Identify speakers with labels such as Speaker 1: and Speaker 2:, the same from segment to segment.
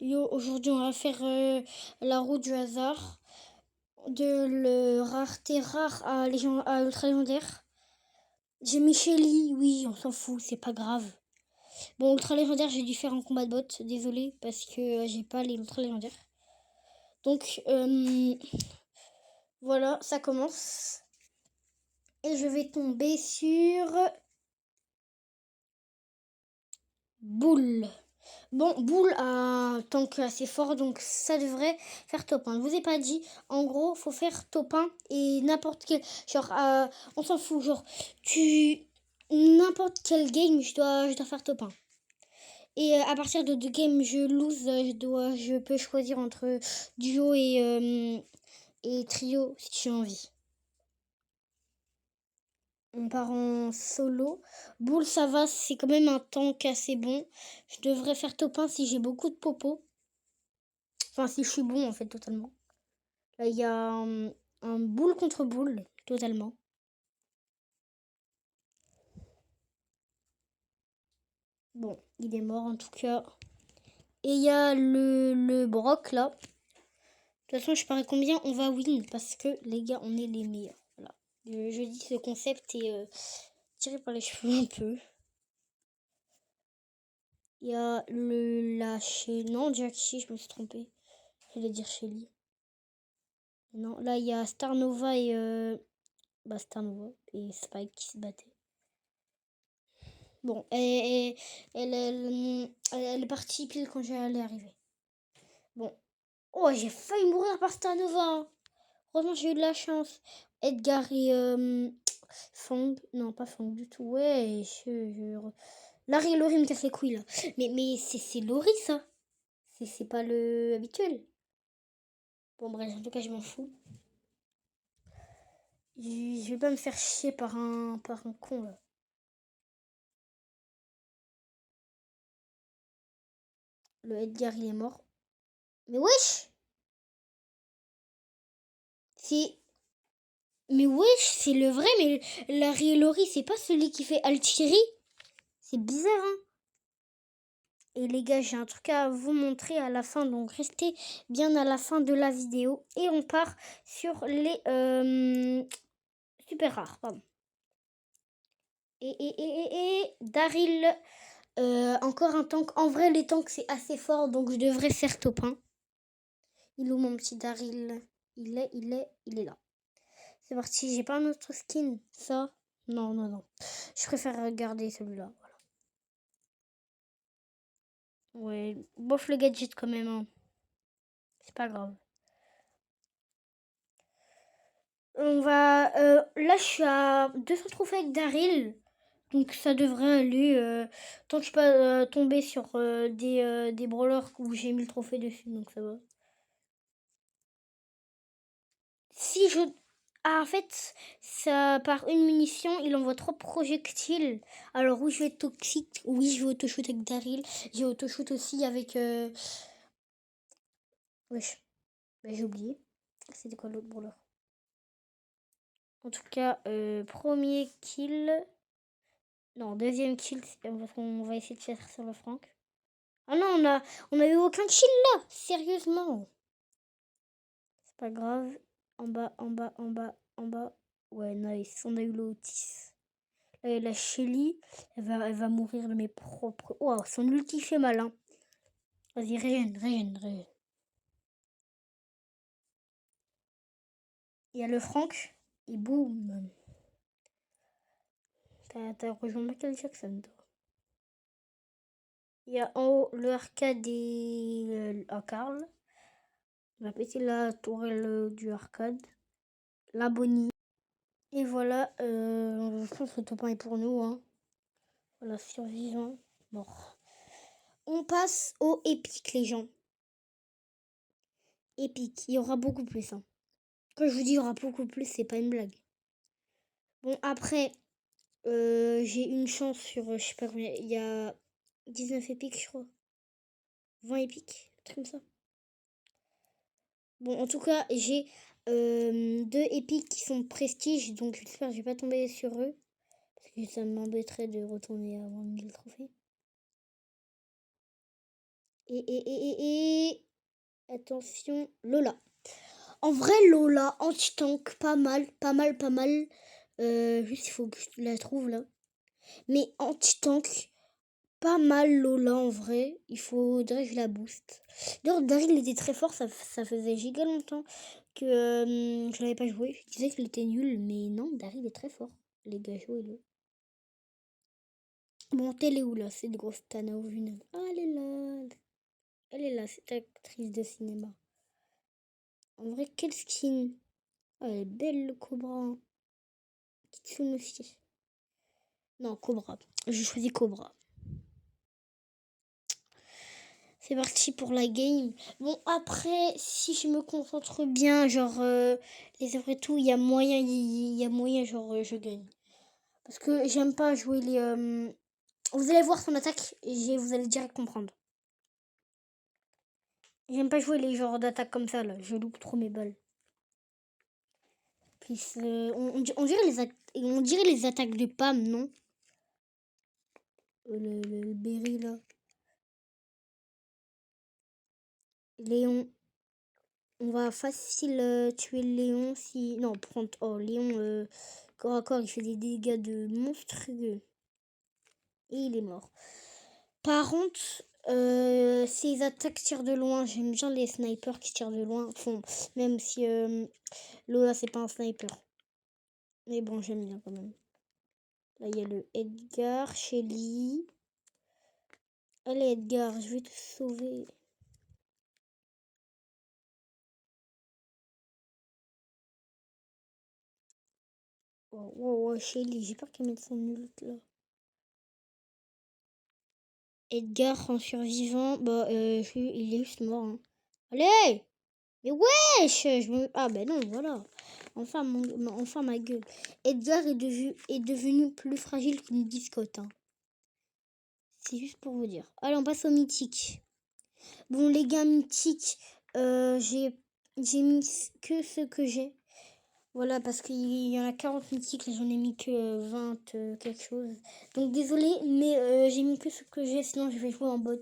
Speaker 1: Yo, aujourd'hui on va faire la roue du hasard, de le rareté rare à ultra légendaire. J'ai mis Shelly, oui, on s'en fout, c'est pas grave. Bon, ultra légendaire, j'ai dû faire un combat de bot, désolé, parce que j'ai pas les ultra légendaires. Donc, voilà, ça commence. Et je vais tomber sur Boule. Bon, Boule a un tank assez fort, donc ça devrait faire top 1. Je vous ai pas dit, en gros, faut faire top 1 et n'importe quel... Genre, on s'en fout, genre, n'importe quel game, je dois faire top 1. Et à partir de 2 games, je lose, je peux choisir entre duo et trio si j'ai envie. On part en solo. Boule, ça va, c'est quand même un tank assez bon. Je devrais faire top 1 si j'ai beaucoup de popo. Enfin, si je suis bon, en fait, totalement. Là, il y a un boule contre boule, totalement. Bon, il est mort, en tout cas. Et il y a le Brock, là. De toute façon, je parie combien on va win, parce que, les gars, on est les meilleurs. Voilà. Je dis ce concept est tiré par les cheveux un peu. Il y a non, Jaxi, je me suis trompée. J'allais dire Shelly. Non, là, il y a Starnova et... Starnova et Spike qui se battaient. Bon, elle est partie pile quand j'allais arriver. Bon. Oh, j'ai failli mourir par Starnova, hein. Heureusement, j'ai eu de la chance. Edgar et Fang. Non, pas Fang du tout. Ouais, Larry et Laurie me cassent les couilles, là. Mais c'est Laurie, ça. C'est pas le habituel. Bon, bref, en tout cas, je m'en fous. Je vais pas me faire chier par un con, là. Le Edgar, il est mort. Mais wesh! C'est... Mais wesh, c'est le vrai, mais Larry et Laurie, c'est pas celui qui fait Altieri. C'est bizarre, hein. Et les gars, j'ai un truc à vous montrer à la fin, donc restez bien à la fin de la vidéo. Et on part sur les super rares, pardon. Et Daryl, encore un tank. En vrai, les tanks, c'est assez fort, donc je devrais faire top 1. Il est où mon petit Daryl? Il est là. C'est parti, j'ai pas un autre skin. Ça? Non, non, non. Je préfère garder celui-là. Voilà. Ouais, bof le gadget quand même, hein. C'est pas grave. On va... là, je suis à 200 trophées avec Daryl. Donc ça devrait aller. Tant que je suis pas tombé sur des brawlers où j'ai mis le trophée dessus, donc ça va. Si je... Ah, en fait, ça par une munition, il envoie 3 projectiles. Alors oui, je vais être toxique. Oui, je vais auto-shoot avec Daryl. J'ai auto-shoot aussi avec... Wesh, bah, j'ai oublié. C'était quoi l'autre brawler? En tout cas, premier kill. Non, deuxième kill, parce qu'on va essayer de faire sur le Franck. Ah non, on a eu aucun kill là, sérieusement. C'est pas grave. En bas, en bas, en bas, en bas. Ouais, nice. On a eu l'Otis. La Shelly, elle va mourir de mes propres... Wow, son ulti fait mal, hein. Vas-y, régène, régène, régène. Il y a le Franck. Et boum. T'as rejoint Michael Jackson, toi. Il y a en haut le arcade et Carl. On va péter la tourelle du arcade. La Bonnie. Et voilà, je pense que le top 1 est pour nous, hein. Voilà, survivant, mort. On passe au épique, les gens. Épique, il y aura beaucoup plus, hein. Quand je vous dis il y aura beaucoup plus, c'est pas une blague. Bon, après, j'ai une chance sur, je sais pas combien, il y a 19 épiques, je crois. 20 épiques, un truc comme ça. Bon, en tout cas, j'ai 2 épiques qui sont prestige, donc j'espère que je vais pas tomber sur eux. Parce que ça m'embêterait de retourner à 1000 trophées. Et attention, Lola. En vrai, Lola, anti-tank, pas mal, pas mal, pas mal. Juste, il faut que je la trouve là. Mais anti-tank, pas mal Lola en vrai. Il faudrait que je la booste. D'ailleurs, Daryl était très fort, ça faisait giga longtemps que je l'avais pas joué. Je disais qu'il était nul, mais non, Daryl est très fort. Les gars, jouez-le. Bon, elle est où là, cette grosse Tana au Vunel? Ah, elle est là. Elle est là, cette actrice de cinéma. En vrai, quelle skin? Ah, elle est belle, le Cobra. Kitsune aussi. Non, Cobra. Je choisis Cobra. C'est parti pour la game. Bon, après, si je me concentre bien, genre, les œuvres et tout, il y a moyen, genre, je gagne. Parce que j'aime pas jouer les... Vous allez voir son attaque et vous allez direct comprendre. J'aime pas jouer les genres d'attaques comme ça, là. Je loupe trop mes balles. Puis, on dirait les attaques de Pam, non? Le Berry, là. Léon. On va facile tuer Léon si... Non, prendre... Oh, Léon, corps à corps, il fait des dégâts de monstrueux. Et il est mort. Par contre, ces attaques tirent de loin. J'aime bien les snipers qui tirent de loin. Enfin, même si Lola, c'est pas un sniper. Mais bon, j'aime bien quand même. Là, il y a le Edgar, Shelly. Allez, Edgar, je vais te sauver. Oh, oh, oh, Shelly, j'ai peur qu'elle mette son ult là. Edgar en survivant, bah, il est juste mort. Hein. Allez! Mais wesh! Ah ben non, voilà. Enfin ma gueule. Edgar est devenu plus fragile qu'une discotte. Hein. C'est juste pour vous dire. Allez, on passe au mythique. Bon, les gars, mythiques, j'ai mis que ce que j'ai. Voilà, parce qu'il y en a 40 mythiques, j'en ai mis que 20 quelque chose. Donc désolé, mais j'ai mis que ce que j'ai, sinon je vais jouer en bot.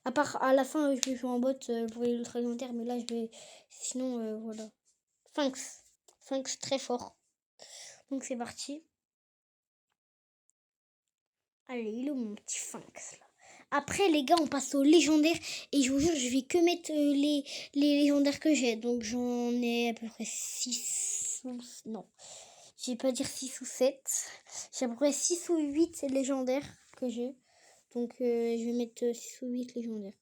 Speaker 1: À part à la fin, je vais jouer en bot pour les ultra légendaires, mais là je vais. Sinon, voilà. Sphinx. Sphinx très fort. Donc c'est parti. Allez, il est où mon petit Sphinx là? Après, les gars, on passe aux légendaires. Et je vous jure, je vais que mettre les légendaires que j'ai. Donc j'en ai à peu près 6 ou... Non. Je vais pas dire 6 ou 7. J'ai à peu près 6 ou 8 légendaires que j'ai. Donc je vais mettre 6 ou 8 légendaires.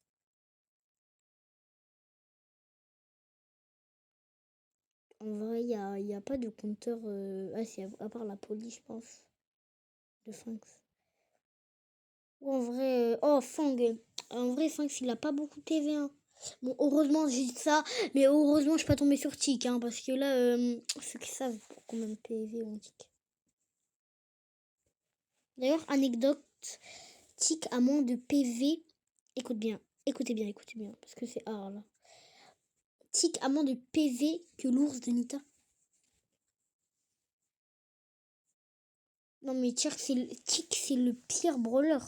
Speaker 1: En vrai, il y a pas de compteur. Ah, c'est à part la police, je pense. De Sphinx. Ou en vrai. Oh, Fang. En vrai, Sphinx, il a pas beaucoup de PV. Hein. Bon, heureusement, j'ai dit ça. Mais heureusement, je suis pas tombée sur Tic. Hein, parce que là, ceux qui savent combien de PV on Tic. D'ailleurs, anecdote. Tic a moins de PV. Écoute bien. Écoutez bien, écoutez bien. Parce que c'est rare là. Tic a moins de PV que l'ours de Nita. Non mais Tic, c'est le pire brawler.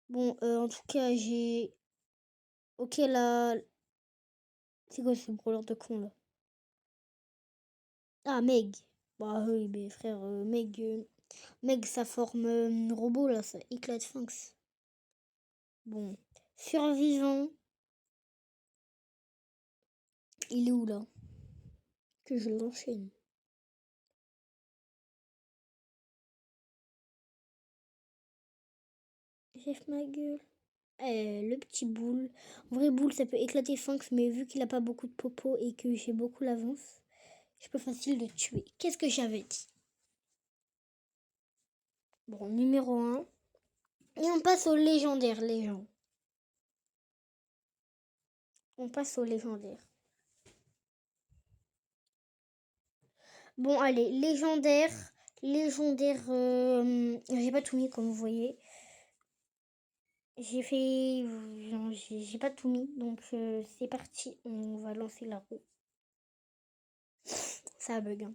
Speaker 1: Bon, en tout cas, j'ai... Ok, là... C'est quoi ce brawler de con, là? Ah, Meg. Bah oui, mais frère, Meg, ça forme robot, là, ça éclate Sphinx. Bon. Survivant. Il est où, là? Que je l'enchaîne. Chef ma gueule. Le petit boule. En vrai, boule, ça peut éclater Sphinx, mais vu qu'il a pas beaucoup de popo et que j'ai beaucoup l'avance, je peux facile le tuer. Qu'est-ce que j'avais dit? Bon, numéro 1. Et on passe au légendaire, les gens. On passe au légendaire. Bon, allez, légendaire. Légendaire, j'ai pas tout mis comme vous voyez. J'ai fait. J'ai pas tout mis, donc c'est parti. On va lancer la roue. Ça bug. Hein.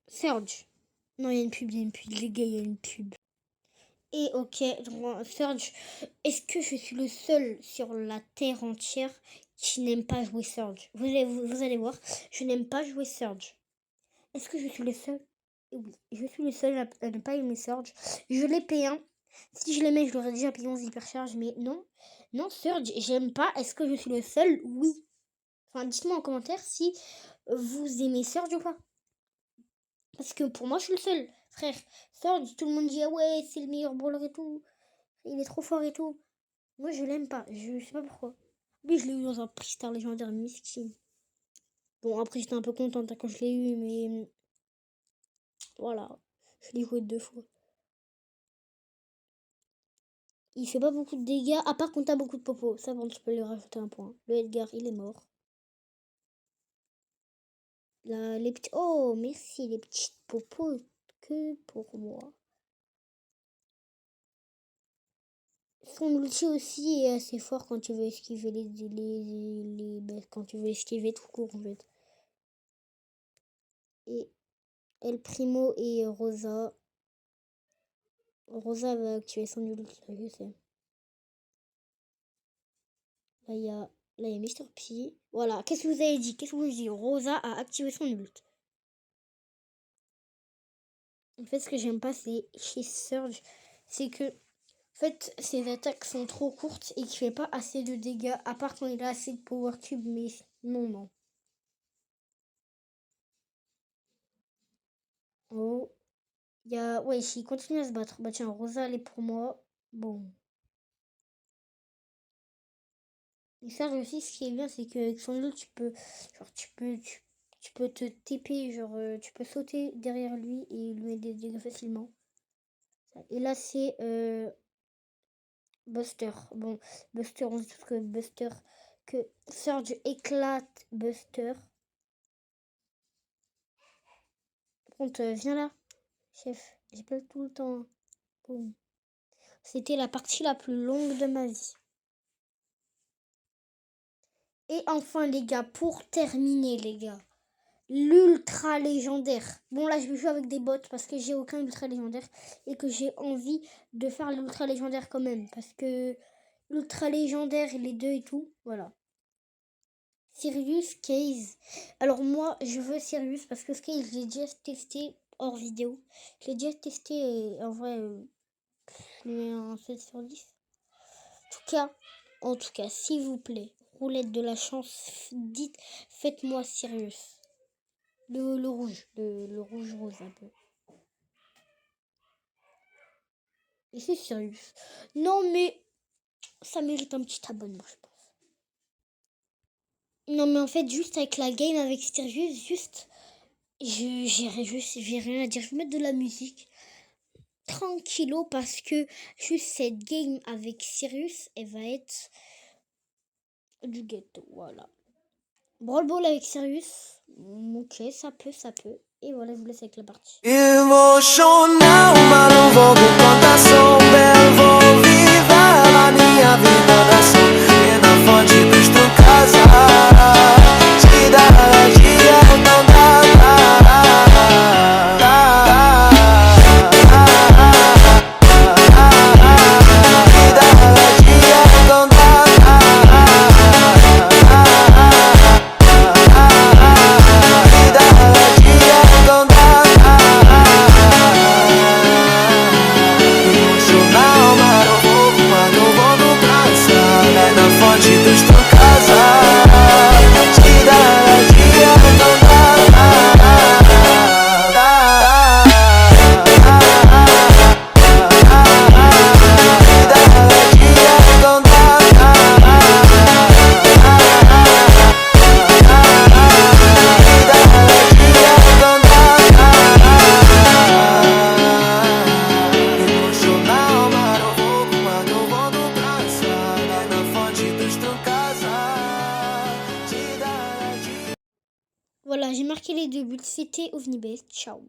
Speaker 1: Surge. Non, il y a une pub, Les gars, il y a une pub. Et ok, donc, Surge, est-ce que je suis le seul sur la terre entière qui n'aime pas jouer Surge? Vous allez voir, je n'aime pas jouer Surge. Est-ce que je suis le seul? Oui, je suis le seul à ne pas aimer Surge. Je l'ai payé 1. Si je l'aimais, je l'aurais déjà payé 11 hypercharge, mais non. Non, Surge, j'aime pas. Est-ce que je suis le seul? Oui. Enfin, dites-moi en commentaire si vous aimez Surge ou pas. Parce que pour moi, je suis le seul. Frère, Surge, tout le monde dit ah ouais, c'est le meilleur brawler et tout. Il est trop fort et tout. Moi, je l'aime pas. Je sais pas pourquoi. Oui, je l'ai eu dans un prix star légendaire miskin. Bon, après, j'étais un peu contente quand je l'ai eu, mais voilà. Je l'ai joué 2 fois. Il fait pas beaucoup de dégâts, à part quand t'as beaucoup de popo. Ça, bon, tu peux lui rajouter un point. Le Edgar, il est mort. Là, les petits... Oh, merci, les petites popos que pour moi. Son ulti aussi est assez fort quand tu veux esquiver quand tu veux esquiver tout court, en fait. Et El Primo et Rosa. Rosa va activer son ulti, je sais. Là, il y a Mr. P. Voilà, qu'est-ce que vous avez dit? Qu'est-ce que vous avez dit? Rosa a activé son ult. En fait, ce que j'aime pas, c'est chez Surge, c'est que, en fait, ses attaques sont trop courtes et qu'il fait pas assez de dégâts, à part quand il a assez de power cube, mais non. Oh, il y a... Ouais, il continue à se battre. Bah tiens, Rosa, elle est pour moi. Bon. Et Surge aussi, ce qui est bien, c'est qu'avec son ult, tu peux... Genre, tu peux te TP, genre, tu peux sauter derrière lui et lui mettre des dégâts facilement. Et là, c'est... Buster. Bon, Buster, on dit tous que Buster... Que Surge éclate Buster. Par contre, viens là, chef. J'ai pas tout le temps. Bon. C'était la partie la plus longue de ma vie. Et enfin, les gars, pour terminer, les gars, l'ultra légendaire. Bon, là, je vais jouer avec des bots parce que j'ai aucun ultra légendaire et que j'ai envie de faire l'ultra légendaire quand même. Parce que l'ultra légendaire, les deux et tout, voilà. Sirius, Case. Alors moi, je veux Sirius parce que Case, je l'ai déjà testé hors vidéo. Je l'ai déjà testé et en vrai, je lui mets un 7 sur 10. En tout cas, s'il vous plaît, roulette de la chance, faites-moi Sirius. Le rouge, le rouge rose un peu. Et c'est Sirius. Non mais, ça mérite un petit abonnement, je pense. Non mais en fait, juste avec la game avec Sirius, j'ai rien à dire. Je vais mettre de la musique tranquillo parce que juste cette game avec Sirius, elle va être du ghetto, voilà. Brawl Ball avec Sirius, ok, ça peut. Et voilà, je vous laisse avec la partie.
Speaker 2: Emocional, mas não vou com contação. Belo, vou viver a minha vida da ação. E na fonte dos tu casa, te dá dia, não dá.
Speaker 1: Voilà, j'ai marqué les 2 buts. C'était OVNIBet. Ciao.